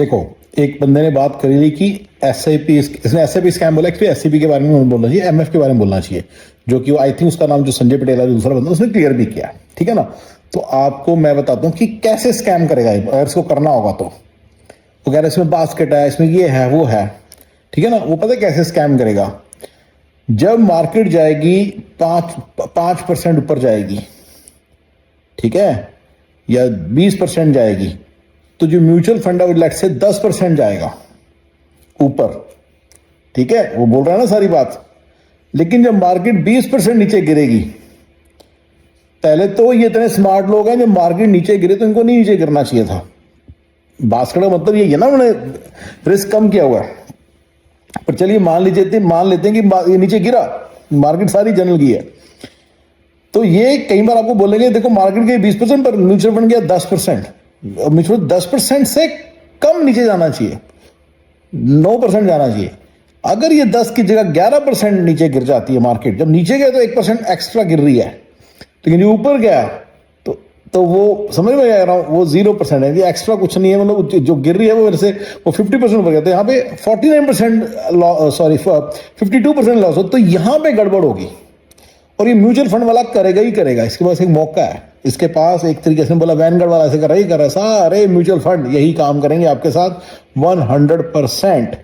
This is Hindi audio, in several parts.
देखो, एक बंदे ने बात करी थी कि एसआईपी, इसने एसआईपी स्कैम बोला, एक्चुअली एसआईपी के बारे में बोलना चाहिए, एमएफ के बारे में बोलना चाहिए, जो कि आई थिंक उसका नाम जो संजय पटेल है, दूसरा बंदा, उसने क्लियर भी किया, ठीक है ना। तो आपको मैं बताता हूँ कि कैसे स्कैम करेगा अगर इसको करना होगा तो। वो कह रहे इसमें बास्केट है, इसमें ये है वो है, ठीक है ना। वो पता है कैसे स्कैम करेगा, जब मार्केट जाएगी 5% ऊपर जाएगी, ठीक है, या 20% जाएगी, तो जो म्यूचुअल फंड है वो लेट से 10% जाएगा ऊपर, ठीक है, वो बोल रहा है ना सारी बात। लेकिन जब मार्केट 20% नीचे गिरेगी, पहले तो ये इतने स्मार्ट लोग हैं, जब मार्केट नीचे गिरे तो इनको नहीं नीचे गिरना चाहिए था। बास्केट का मतलब ये है ना, उन्होंने रिस्क कम किया हुआ है। पर चलिए मान लेते हैं कि ये नीचे गिरा, मार्केट सारी जनरल की है, तो ये कई बार आपको बोलेंगे देखो मार्केट के 20% पर म्यूचुअल फंड गया 10%, म्यूचुअल 10% से कम नीचे जाना चाहिए, 9% जाना चाहिए। अगर ये 10 की जगह 11% नीचे गिर जाती है मार्केट, जब नीचे गया तो 1% एक्स्ट्रा गिर रही है, लेकिन ये ऊपर गया तो वो समझ में आ रहा हूँ, वो 0% है, ये एक्स्ट्रा कुछ नहीं है, मतलब जो गिर रही है वो वैसे वो 50% ऊपर गया, तो यहाँ पे 49% सॉरी 52% लॉस हो, तो यहाँ पे गड़बड़ होगी। और ये म्यूचुअल फंड वाला करेगा ही करेगा, इसके पास एक मौका है, इसके पास एक तरीके से बोला वैनगार्ड वाला ऐसे कर रहा ही कर रहा है, सारे म्यूचुअल फंड यही काम करेंगे आपके साथ 100%।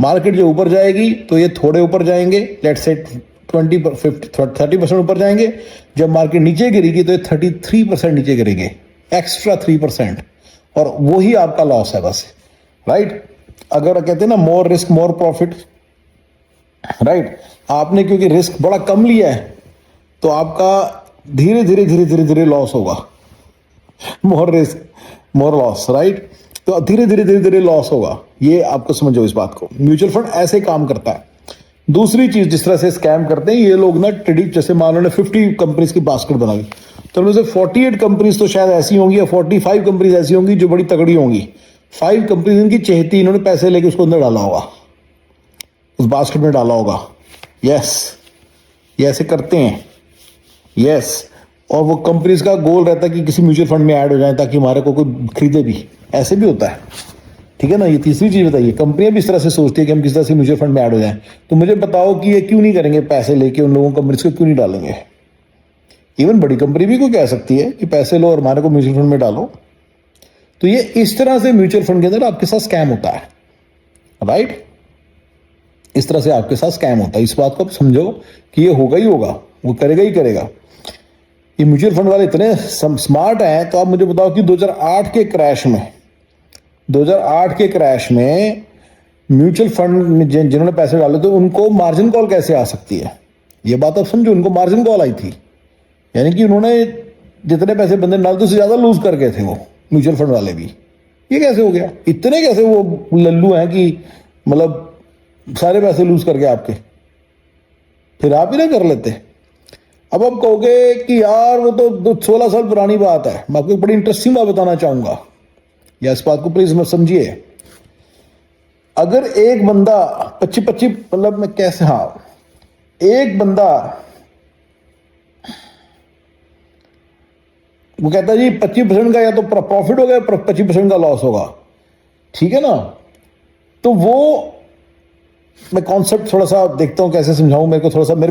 मार्केट जो ऊपर जाएगी तो ये थोड़े ऊपर जाएंगे, लेट्स से 30% ऊपर जाएंगे। जब मार्केट नीचे गिरेगी तो ये 33% नीचे गिरेंगे, एक्स्ट्रा 3%, और वही आपका लॉस है बस, राइट। अगर कहते हैं ना मोर रिस्क मोर प्रॉफिट, राइट, आपने क्योंकि रिस्क बड़ा कम लिया है तो आपका धीरे धीरे लॉस होगा, मोर रिस्क मोर लॉस, राइट। तो धीरे धीरे लॉस होगा, ये आपको समझो इस बात को। म्यूचुअल फंड ऐसे काम करता है। दूसरी चीज जिस तरह से स्कैम करते हैं ये लोग ना, ट्रेडिंग, जैसे मान लो ने 50 कंपनीज की बास्केट बना ली, तो उनमें से 48 कंपनीज तो शायद ऐसी होंगी या 45 कंपनीज ऐसी होंगी जो बड़ी तगड़ी होंगी, 5 कंपनीज इनकी चहेती, इन्होंने पैसे लेके उसको अंदर डाला होगा, उस बास्केट में डाला होगा। यस, ये ऐसे करते हैं, यस। और वो कंपनीज का गोल रहता है कि किसी म्यूचुअल फंड में ऐड हो जाए ताकि हमारे को कोई खरीदे भी, ऐसे भी होता है, ठीक है ना। ये तीसरी चीज बताइए, कंपनियां भी इस तरह से सोचती है कि हम किस तरह से म्यूचुअल फंड में ऐड हो जाएं, तो मुझे बताओ कि ये क्यों नहीं करेंगे, पैसे लेके उन लोगों कंपनीज को क्यों नहीं डालेंगे। इवन बड़ी कंपनी भी को कह सकती है कि पैसे लो और हमारे को म्यूचुअल फंड में डालो। तो ये इस तरह से म्यूचुअल फंड के अंदर आपके साथ स्कैम होता है, राइट, इस तरह से आपके साथ स्कैम होता है। इस बात को आप समझो कि ये होगा ही होगा, वो करेगा ही करेगा। ये म्यूचुअल फंड वाले इतने स्मार्ट हैं, तो आप मुझे बताओ कि 2008 के क्रैश में म्यूचुअल फंड में जिन्होंने पैसे डाले थे उनको मार्जिन कॉल कैसे आ सकती है, ये बात आप समझो। उनको मार्जिन कॉल आई थी, यानी कि उन्होंने जितने पैसे बंदे डाले थे उससे ज्यादा लूज कर गए थे वो म्यूचुअल फंड वाले भी। ये कैसे हो गया, इतने कैसे वो लल्लू हैं कि मतलब सारे पैसे लूज कर गए आपके, फिर आप ही ना कर लेते। अब आप कहोगे कि यार वो तो 16 साल पुरानी बात है, मैं आपको बड़ी इंटरेस्टिंग बात बताना चाहूंगा, या इस बात को प्लीज मत समझिए। अगर एक बंदा 25 मतलब मैं कैसे, हाँ, एक बंदा वो कहता है जी 25% का या तो प्रॉफिट होगा, 25% का लॉस होगा, ठीक है ना। तो वो मैं कॉन्सेप्ट थोड़ा सा देखता हूं कैसे समझाऊं, मेरे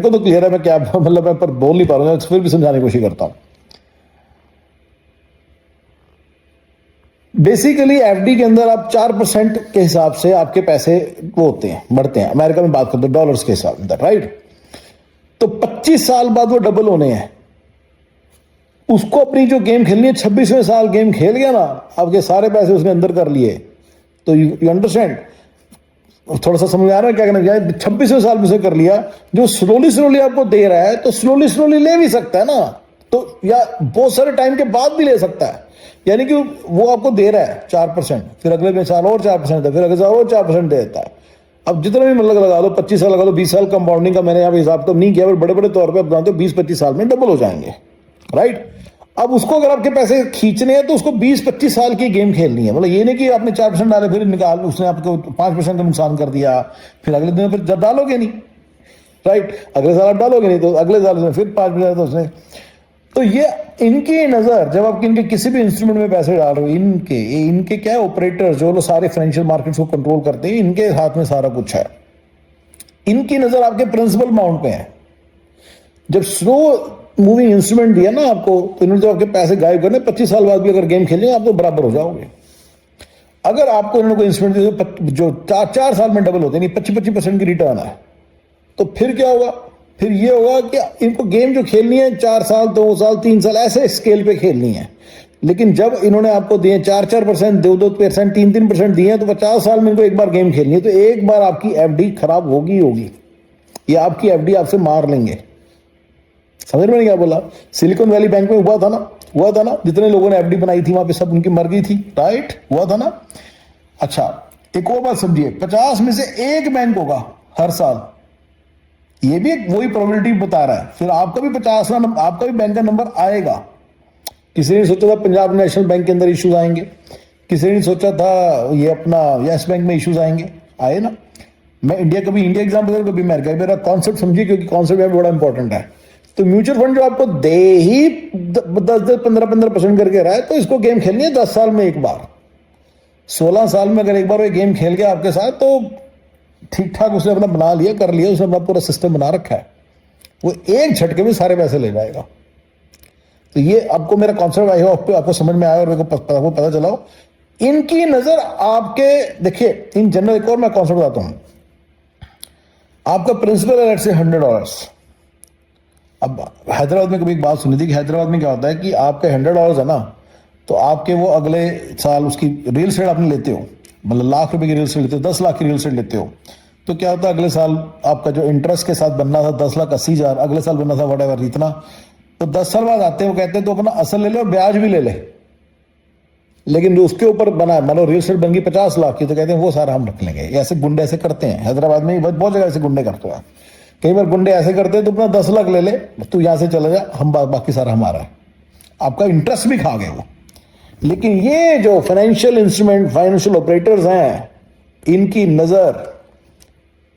को तो क्लियर है मैं क्या मतलब, मैं पर बोल नहीं पा रहा हूं, फिर भी समझाने की कोशिश करता हूं। बेसिकली एफडी के अंदर आप 4% के हिसाब से आपके पैसे वो होते हैं, बढ़ते हैं। अमेरिका में बात करते हैं डॉलर्स के हिसाब से, राइट। तो 25 साल बाद वो डबल होने हैं। उसको अपनी जो गेम खेलनी है, 26वें साल गेम खेल गया ना, आपके सारे पैसे उसने अंदर कर लिए। तो यू अंडरस्टैंड, थोड़ा सा समझ आ रहा है क्या कहना चाहिए। 26वें साल में से कर लिया, जो स्लोली आपको दे रहा है, तो स्लोली ले भी सकता है ना, तो या बहुत सारे टाइम के बाद भी ले सकता है। यानी कि वो आपको दे रहा है 4%, फिर अगले साल और 4% देता है, फिर अगले साल और 4% दे देता है। अब जितना भी मतलब लगा लो, 25 साल लगा लो, 20 साल कंपाउंडिंग का मैंने यहाँ पे हिसाब तो नहीं किया, पर बड़े तौर पर बताते हो 20-25 साल में डबल हो जाएंगे, राइट। अब उसको अगर आपके पैसे खींचने हैं तो उसको 20-25 साल की गेम खेलनी है। मतलब ये नहीं कि आपने 4% डाले फिर निकाल, उसने आपको 5% का नुकसान कर दिया, फिर अगले दिन फिर डालोगे नहीं, राइट। अगले साल आप डालोगे नहीं तो अगले साल उसने फिर 5% तो उसने, तो ये इनकी नजर, जब आप इनके किसी भी इंस्ट्रूमेंट में पैसे डाल रहे हो, इनके क्या है, ऑपरेटर्स जो लोग सारे फाइनेंशियल मार्केट्स को कंट्रोल करते हैं, इनके हाथ में सारा कुछ है। इनकी नजर आपके प्रिंसिपल अमाउंट पे है। जब स्लो मूविंग इंस्ट्रूमेंट दिया ना आपको, तो इन्होंने जो आपके पैसे गायब करने, 25 साल बाद भी अगर गेम खेलेंगे आप तो बराबर हो जाओगे। अगर आपको इन्होंने कोई इंस्ट्रूमेंट दिया जो 4 साल में डबल होते, नहीं 25-25% की रिटर्न है, तो फिर क्या होगा? फिर ये होगा कि इनको गेम जो खेलनी है 4 साल, 2 साल, 3 साल ऐसे स्केल पे खेलनी है। लेकिन जब इन्होंने आपको दिए 4-4%, 2-2%, 3-3% दिए, तो 50 साल में इनको एक बार गेम खेलनी है, तो एक बार आपकी एफडी खराब होगी होगी। ये आपकी एफडी आपसे मार लेंगे। समझ में नहीं क्या बोला? सिलिकॉन वैली बैंक में हुआ था ना, जितने लोगों ने एफडी बनाई थी वहां पे सब उनकी मर गई थी, राइट? हुआ था ना। अच्छा, एक और बात समझिए, 50 में से एक बैंक होगा हर साल, ये भी एक वही प्रोबेबिलिटी बता रहा है। फिर आपका भी 50 आपका भी बैंक का नंबर आएगा। किसी ने सोचा था पंजाब नेशनल बैंक के अंदर इश्यूज आएंगे, किसी ने सोचा था ये अपना यस बैंक में इश्यूज आएंगे, आए ना। मैं कभी इंडिया एग्जाम्पल, कभी अमेरिका, मेरा कॉन्सेप्ट समझिए, क्योंकि कॉन्सेप्ट बड़ा इंपॉर्टेंट है। तो म्यूचुअल फंड जो आपको दे ही 10-15% करके रहा है, तो इसको गेम खेलनी है 10 साल में एक बार। 16 साल में अगर एक बार वो गेम खेल गया आपके साथ, तो ठीक ठाक उसने अपना बना लिया, कर लिया, उसने अपना पूरा सिस्टम बना रखा है, वो एक झटके में सारे पैसे ले जाएगा। तो ये आपको मेरा कॉन्सेप्ट आई हो, आपको समझ में आया और मेरे को पता चला हो। इनकी नजर आपके, देखिए इन जनरल, एक और मैं कॉन्सेप्ट बताता हूं। आपका प्रिंसिपल है से $100। अब हैदराबाद में कभी एक बात सुनी थी कि हैदराबाद में क्या होता है कि आपके $100 है ना, तो आपके वो अगले साल उसकी रियल एस्टेट आपने लेते हो, मतलब लाख रुपए की रियल एस्टेट लेते हो, 10 लाख की रियल एस्टेट लेते हो, तो क्या होता है अगले साल आपका जो इंटरेस्ट के साथ बनना था 10,80,000, अगले साल बनना था वट इतना, तो 10 साल बाद आते हैं वो कहते हैं तो अपना असल ले ले और ब्याज भी ले ले, लेकिन जो उसके ऊपर बना है, मान लो रियल एस्टेट बन गई 50 लाख की, तो कहते हैं वो सारा हम रख लेंगे। ऐसे गुंडे ऐसे करते हैं हैदराबाद में, बहुत जगह ऐसे गुंडे करते हैं। कई बार गुंडे ऐसे करते हैं तो अपना 10 लाख ले ले, तू यहां से चला जा, हम बाकी सारा हमारा है, आपका इंटरेस्ट भी खा गए वो। लेकिन ये जो फाइनेंशियल इंस्ट्रूमेंट, फाइनेंशियल ऑपरेटर्स हैं, इनकी नजर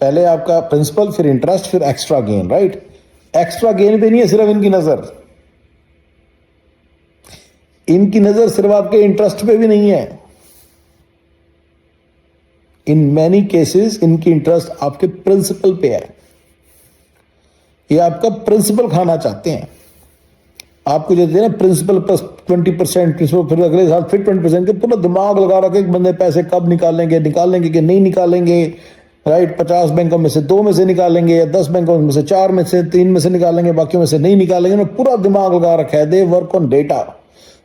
पहले आपका प्रिंसिपल, फिर इंटरेस्ट, फिर extra gain, right? Extra gain पे नहीं है सिर्फ इनकी नजर, इनकी नजर सिर्फ आपके इंटरेस्ट पे भी नहीं है। इन मैनी केसेस इनकी इंटरेस्ट आपके प्रिंसिपल पे है। ये आपका प्रिंसिपल खाना चाहते हैं। आपको जो देना प्रिंसिपल प्लस 20%, फिर अगले साल फिर 20%, के पूरा दिमाग लगा रखे कि बंदे पैसे कब निकालेंगे कि नहीं निकालेंगे, राइट? 50 बैंकों में से 2 में से निकालेंगे, या 10 बैंकों में से 4 में से 3 में से निकालेंगे, बाकी में से नहीं निकालेंगे। ना पूरा दिमाग लगा रखा है, दे वर्क ऑन डेटा,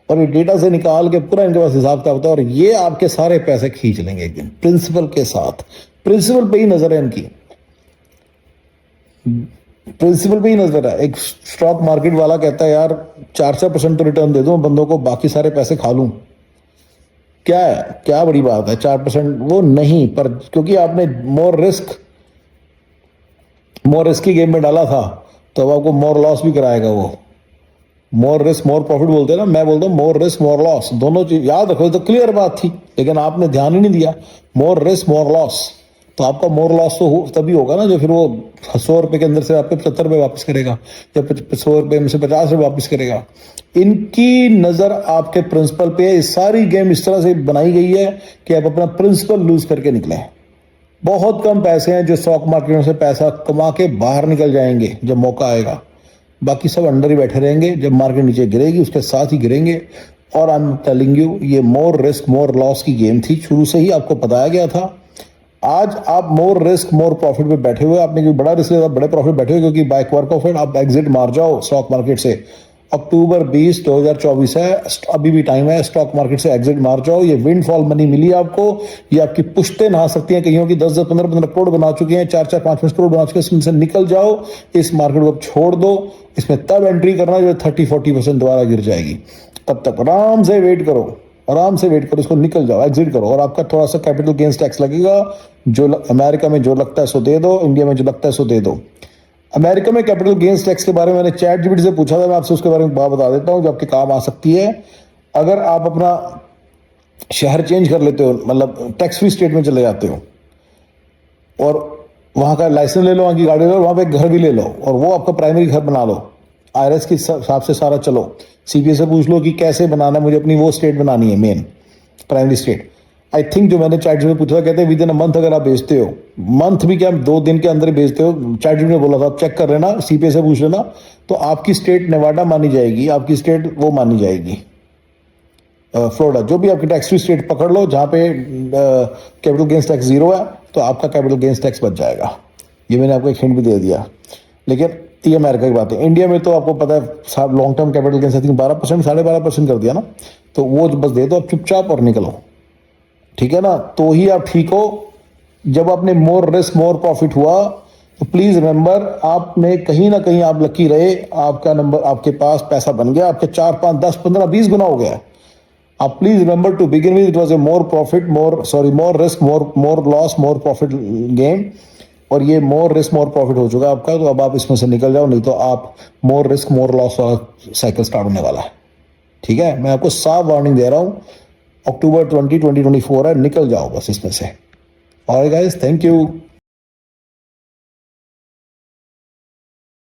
और ये डेटा से निकाल के पूरा इनके पास हिसाब का होता है, और ये आपके सारे पैसे खींच लेंगे एक दिन प्रिंसिपल के साथ। प्रिंसिपल पे ही नजर है इनकी, प्रिंसिपल पे ही नजर है। एक स्टॉक मार्केट वाला कहता है यार 4-4% तो रिटर्न दे दूं बंदों को, बाकी सारे पैसे खा लूं, क्या है, क्या बड़ी बात है 4%? वो नहीं, पर क्योंकि आपने मोर रिस्की गेम में डाला था, तो अब आपको मोर लॉस भी कराएगा वो। मोर रिस्क मोर प्रॉफिट बोलते हैं ना, मैं बोलता हूँ मोर रिस्क मोर लॉस, दोनों चीज याद रखो। तो क्लियर बात थी, लेकिन आपने ध्यान ही नहीं दिया। मोर रिस्क मोर लॉस, तो आपका मोर लॉस तो तभी होगा ना जो फिर वो 100 रुपए के अंदर से आपके 75 रुपए वापस करेगा, या 100 रुपए में से 50 रुपए वापस करेगा। इनकी नजर आपके प्रिंसिपल पे है। सारी गेम इस तरह से बनाई गई है कि आप अपना प्रिंसिपल लूज करके निकले। बहुत कम पैसे हैं जो स्टॉक मार्केट में से पैसा कमा के बाहर निकल जाएंगे जब मौका आएगा, बाकी सब अंडर ही बैठे रहेंगे। जब मार्केट नीचे गिरेगी उसके साथ ही गिरेंगे। और आई एम टेलिंग यू, ये मोर रिस्क मोर लॉस की गेम थी, शुरू से ही आपको बताया गया था। आज आप मोर रिस्क मोर प्रॉफिट पे बैठे हुए, आपने कोई बड़ा रिस्क लिया, बड़े प्रॉफिट बैठे हुए, क्योंकि बाय वर्क ऑफ इट आप एग्जिट मार जाओ स्टॉक मार्केट से। अक्टूबर 20, 2024 है, अभी भी टाइम है, स्टॉक मार्केट से एग्जिट मार जाओ। ये विंडफॉल मनी मिली आपको, ये आपकी पुश्ते नहा सकती हैं, कईयों की 10-10, 15-15 करोड़ बना चुके हैं, 4-4, 5-5 करोड़ बना चुके हैं। इसमें से निकल जाओ, इस मार्केट को छोड़ दो। इसमें तब एंट्री करना जो 30-40% दोबारा गिर जाएगी। तब तक आराम से वेट करो, इसको निकल जाओ, एग्जिट करो। और आपका थोड़ा सा कैपिटल गेन्स टैक्स लगेगा, जो अमेरिका में जो लगता है सो दे दो, इंडिया में जो लगता है सो दे दो। अमेरिका में कैपिटल गेन्स टैक्स के बारे में मैंने चैट जीपीटी से पूछा था, मैं आपसे उसके बारे में बात बता देता हूं जो आपके काम आ सकती है। अगर आप अपना शहर चेंज कर लेते हो, मतलब टैक्स फ्री स्टेट में चले जाते हो, और वहां का लाइसेंस ले लो, वहां की गाड़ी ले लो, वहां पे घर भी ले लो, और वो आपका प्राइमरी घर बना लो, आईआरएस के हिसाब से सारा चलो, सीपीए से पूछ लो कि कैसे बनाना है, मुझे अपनी वो स्टेट बनानी है, main primary state. I think जो मैंने चैट में पूछा, कहते हैं विद इन अ मंथ अगर आप भेजते हो, मंथ भी क्या 2 दिन के अंदर ही भेजते हो, चैट में बोला था आप चेक कर लेना, सीपीए से पूछ लेना, तो आपकी स्टेट नेवाडा मानी जाएगी, आपकी स्टेट वो मानी जाएगी फ्लोरिडा। जो भी आपकी टैक्स फ्री स्टेट पकड़ लो जहाँ पे कैपिटल गेंस टैक्स जीरो है, तो आपका कैपिटल गेंस टैक्स बच जाएगा। ये मैंने आपको एक हिंट भी दे दिया। लेकिन ये अमेरिका की बात है, इंडिया में तो आपको पता है long term capital gains I think 12%, 12.5% कर दिया ना, तो वो बस दे दो आप चुपचाप और निकलो, ठीक है ना, तो ही आप ठीक हो। जब आपने मोर रिस्क मोर प्रॉफिट हुआ, तो प्लीज रिमेंबर, आपने कहीं ना कहीं आप लकी रहे, आपका नंबर, आपके पास पैसा बन गया, आपके 4, 5, 10, 15, 20 गुना हो गया। आप please remember to begin with it was a more profit more risk more loss more profit game, और ये मोर रिस्क मोर प्रॉफिट हो चुका है आपका। तो अब आप इसमें से निकल जाओ, नहीं तो आप मोर रिस्क मोर लॉस वाला साइकिल स्टार्ट होने वाला है, ठीक है। मैं आपको साफ वार्निंग दे रहा हूं, अक्टूबर 2024 है, निकल जाओ बस इसमें से। Alright guys, thank you.